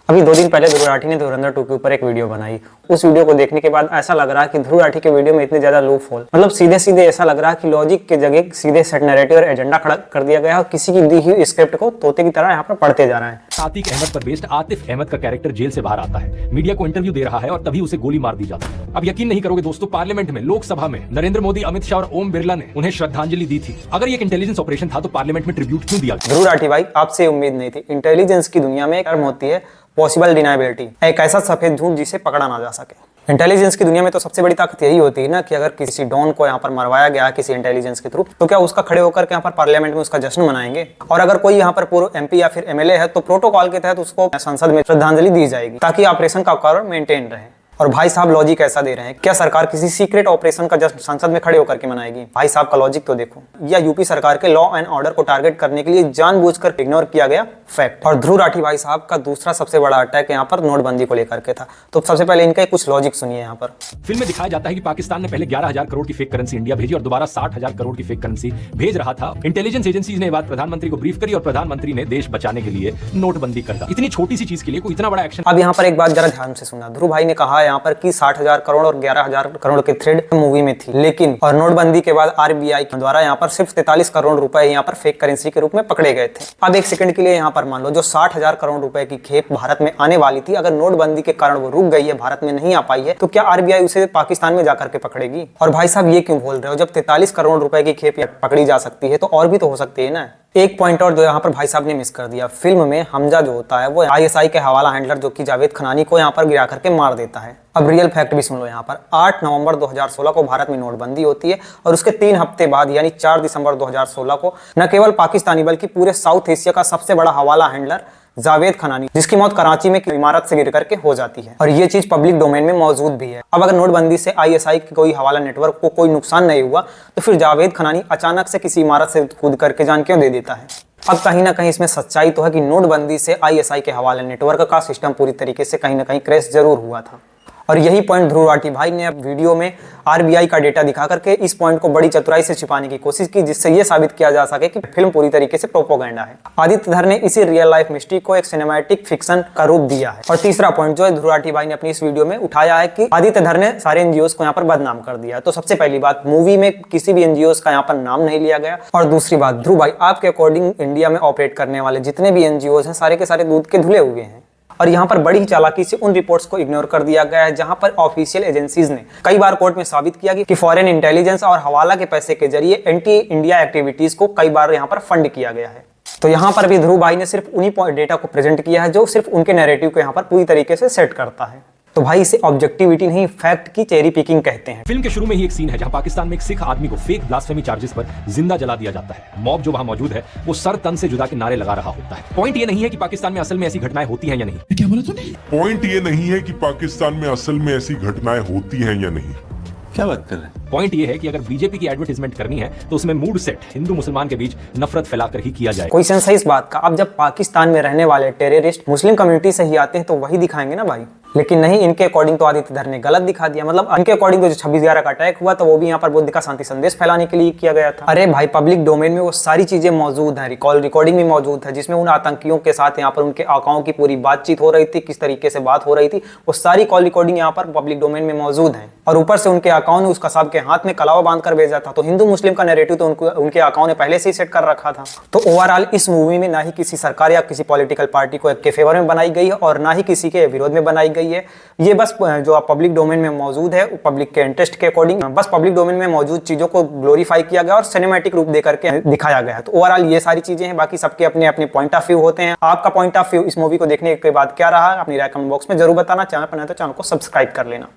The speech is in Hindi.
अभी 2 दिन पहले ध्रुव राठी ने धुरंधर 2 के ऊपर एक वीडियो बनाई। उस वीडियो को देखने के बाद ऐसा लग रहा है कि ध्रुव राठी के वीडियो में इतने ज्यादा लूप होल, मतलब सीधे सीधे ऐसा लग रहा है कि लॉजिक के जगह सीधे सेट नैरेटिव और एजेंडा खड़ा कर दिया गया है और किसी की दी हुई स्क्रिप्ट को तोते की तरह यहाँ पर पढ़ते जा रहा है। आतिक अहमद पर बेस्ड आतिफ अहमद का कैरेक्टर जेल से बाहर आता है, मीडिया को इंटरव्यू दे रहा है और तभी उसे गोली मार दी जाती है। अब यकीन नहीं करोगे दोस्तों, पार्लियामेंट में, लोकसभा में नरेंद्र मोदी, अमित शाह और ओम बिरला ने उन्हें श्रद्धांजलि दी थी। अगर ये एक इंटेलिजेंस ऑपरेशन था तो पार्लियामेंट में ट्रिब्यूट क्यों दिया? ध्रुव राठी भाई, आपसे उम्मीद नहीं थी। इंटेलिजेंस की दुनिया में एक टर्म होती है पॉसिबल डिनायबिलिटी, एक ऐसा सफेद झूठ जिसे पकड़ा ना जा सके। इंटेलिजेंस की दुनिया में तो सबसे बड़ी ताकत यही होती है ना कि अगर किसी डॉन को यहाँ पर मरवाया गया किसी इंटेलिजेंस के थ्रू, तो क्या उसका खड़े होकर के यहाँ पर पार्लियामेंट में उसका जश्न मनाएंगे? और अगर कोई यहाँ पर पूर्व एमपी या फिर एमएलए है तो प्रोटोकॉल के तहत उसको संसद में श्रद्धांजलि दी जाएगी ताकि ऑपरेशन का कारण मेंटेन रहे। और भाई साहब लॉजिक ऐसा दे रहे हैं, क्या सरकार किसी सीक्रेट ऑपरेशन का जस्ट संसद में खड़े होकर के मनाएगी? भाई साहब का लॉजिक तो देखो। या यूपी सरकार के लॉ एंड ऑर्डर को टारगेट करने के लिए जानबूझकर इग्नोर किया गया फैक्ट। और ध्रुव राठी भाई साहब का दूसरा सबसे बड़ा अटैक यहाँ पर नोटबंदी को लेकर के था। तो सबसे पहले इनका कुछ लॉजिक सुनिए। यहाँ पर फिल्म में दिखाया जाता है कि पाकिस्तान ने पहले 11,000 करोड़ की फेक करेंसी इंडिया भेजी और दोबारा 60,000 करोड़ की फेक करेंसी भेज रहा था। इंटेलिजेंस एजेंसीज ने बात प्रधानमंत्री को ब्रीफ करी और प्रधानमंत्री ने देश बचाने के लिए नोटबंदी कर दी। इतनी छोटी सी चीज के लिए कोई इतना बड़ा एक्शन। अब यहाँ पर एक बात जरा ध्यान से सुनना। ध्रुव भाई ने कहा यहाँ पर कि 60,000 करोड़ और 11,000 करोड़ के थ्रेड मूवी में थी, लेकिन और नोटबंदी के बाद आरबीआई द्वारा यहाँ पर सिर्फ 43 करोड़ रुपए यहाँ पर फेक करेंसी के रूप में पकड़े गए थे। अब एक सेकंड के लिए यहाँ पर मान लो जो 60,000 करोड़ रुपए की खेप भारत में आने वाली थी, अगर नोटबंदी के कारण वो रुक गई है, भारत में नहीं आ पाई है, तो क्या आरबीआई उसे पाकिस्तान में जाकर के पकड़ेगी? और भाई साहब ये क्यों बोल रहे हो? जब 43 करोड़ रुपए की खेप पकड़ी जा सकती है तो और भी तो हो सकती है ना। एक पॉइंट और जो यहाँ पर भाई साहब ने मिस कर दिया, फिल्म में हमजा जो होता है वो आईएसआई के हवाला हैंडलर जो कि जावेद खनानी को यहाँ पर गिरा करके मार देता है। अब रियल फैक्ट भी सुन लो। यहाँ पर 8 नवंबर 2016 को भारत में नोटबंदी होती है और उसके 3 हफ्ते बाद यानी 4 दिसंबर 2016 को न केवल पाकिस्तानी बल्कि पूरे साउथ एशिया का सबसे बड़ा हवाला हैंडलर जावेद खनानी, जिसकी मौत कराची में इमारत से गिर करके हो जाती है। और ये चीज पब्लिक डोमेन में मौजूद भी है। अब अगर नोटबंदी से आईएसआई के कोई हवाला नेटवर्क को कोई नुकसान नहीं हुआ तो फिर जावेद खनानी अचानक से किसी इमारत से कूद करके जान क्यों दे देता है? अब कहीं ना कहीं इसमें सच्चाई तो है कि नोटबंदी से आईएसआई के हवाले नेटवर्क का सिस्टम पूरी तरीके से कहीं ना कहीं क्रैश जरूर हुआ था। और यही पॉइंट ध्रुव राठी भाई ने अब वीडियो में आरबीआई का डेटा दिखा करके इस पॉइंट को बड़ी चतुराई से छिपाने की कोशिश की, जिससे यह साबित किया जा सके कि फिल्म पूरी तरीके से प्रोपोगेंडा है। आदित्य धर ने इसी रियल लाइफ मिस्ट्री को एक सिनेमैटिक फिक्शन का रूप दिया है। और तीसरा पॉइंट जो है ध्रुव राठी भाई ने अपनी इस वीडियो में उठाया है कि आदित्य धर ने सारे एनजीओ को यहाँ पर बदनाम कर दिया। तो सबसे पहली बात, मूवी में किसी भी एनजीओ का यहाँ पर नाम नहीं लिया गया। और दूसरी बात, ध्रुव भाई आपके अकॉर्डिंग इंडिया में ऑपरेट करने वाले जितने भी एनजीओ हैं सारे के सारे दूध के धुले हुए हैं। और यहाँ पर बड़ी ही चालाकी से उन रिपोर्ट्स को इग्नोर कर दिया गया है जहाँ पर ऑफिशियल एजेंसीज ने कई बार कोर्ट में साबित किया कि फॉरेन इंटेलिजेंस और हवाला के पैसे के जरिए एंटी इंडिया एक्टिविटीज को कई बार यहाँ पर फंड किया गया है। तो यहाँ पर भी ध्रुव भाई ने सिर्फ उन्हीं डेटा को प्रेजेंट किया है जो सिर्फ उनके नैरेटिव को यहाँ पर पूरी तरीके से सेट करता है। तो भाई इसे ऑब्जेक्टिविटी नहीं, फैक्ट की चेरी पिकिंग कहते हैं। फिल्म के शुरू में ही एक सीन है जहां पाकिस्तान में एक सिख आदमी को फेक ब्लास्फेमी चार्जेस पर जिंदा जला दिया जाता है। मॉब जो वहां मौजूद है वो सर तन से जुदा के नारे लगा रहा होता है। पॉइंट ये नहीं है कि पाकिस्तान में असल में ऐसी घटनाएं होती हैं या नहीं। क्या बोला तूने? पॉइंट ये नहीं है कि पाकिस्तान में असल में ऐसी घटनाएं होती हैं या नहीं। क्या बात कर रहे हैं? पॉइंट ये है कि अगर बीजेपी की एडवर्टाइजमेंट करनी है तो उसमें मूड सेट हिंदू मुसलमान के बीच नफरत फैलाकर ही किया जाए। कोई सेंस है इस बात का? अब जब पाकिस्तान में रहने वाले टेररिस्ट मुस्लिम कम्युनिटी से ही आते हैं तो वही दिखाएंगे ना भाई। लेकिन नहीं, इनके अकॉर्डिंग तो आदित्य धर ने गलत दिखा दिया। मतलब इनके अकॉर्डिंग तो जो 26/11 का अटैक हुआ तो वो भी यहाँ पर बुद्ध का शांति संदेश फैलाने के लिए किया गया था। अरे भाई पब्लिक डोमेन में वो सारी चीजें मौजूद है, रिकॉर्डिंग भी मौजूद है जिसमें उन आतंकियों के साथ यहाँ पर उनके आकाओं की पूरी बातचीत हो रही थी, किस तरीके से बात हो रही थी, वो सारी कॉल रिकॉर्डिंग यहाँ पर पब्लिक डोमेन में मौजूद है। और ऊपर से उनके आकाओं ने उस कसाब के हाथ में कलावा बांध कर भेजा था। तो हिंदू मुस्लिम का नैरेटिव तो उनके आकाओं ने पहले से ही सेट कर रखा था। तो ओवरऑल इस मूवी में ना ही किसी सरकार या किसी पॉलिटिकल पार्टी को के फेवर में बनाई गई है और ना ही किसी के विरोध में बनाई गई है। ये बस जो पब्लिक डोमेन में मौजूद है, पब्लिक के इंटरेस्ट के अकॉर्डिंग बस पब्लिक डोमेन में मौजूद चीजों को ग्लोरीफाई किया गया और सिनेमैटिक रूप देकर के दिखाया गया है। तो ओवरऑल ये सारी चीजें हैं, बाकी सबके अपने अपने पॉइंट ऑफ व्यू होते हैं। आपका पॉइंट ऑफ व्यू इस मूवी को देखने के बाद क्या रहा, अपनी राय कमेंट बॉक्स में जरूर बताना। चैनल पर नहीं तो चैनल को सब्सक्राइब कर लेना।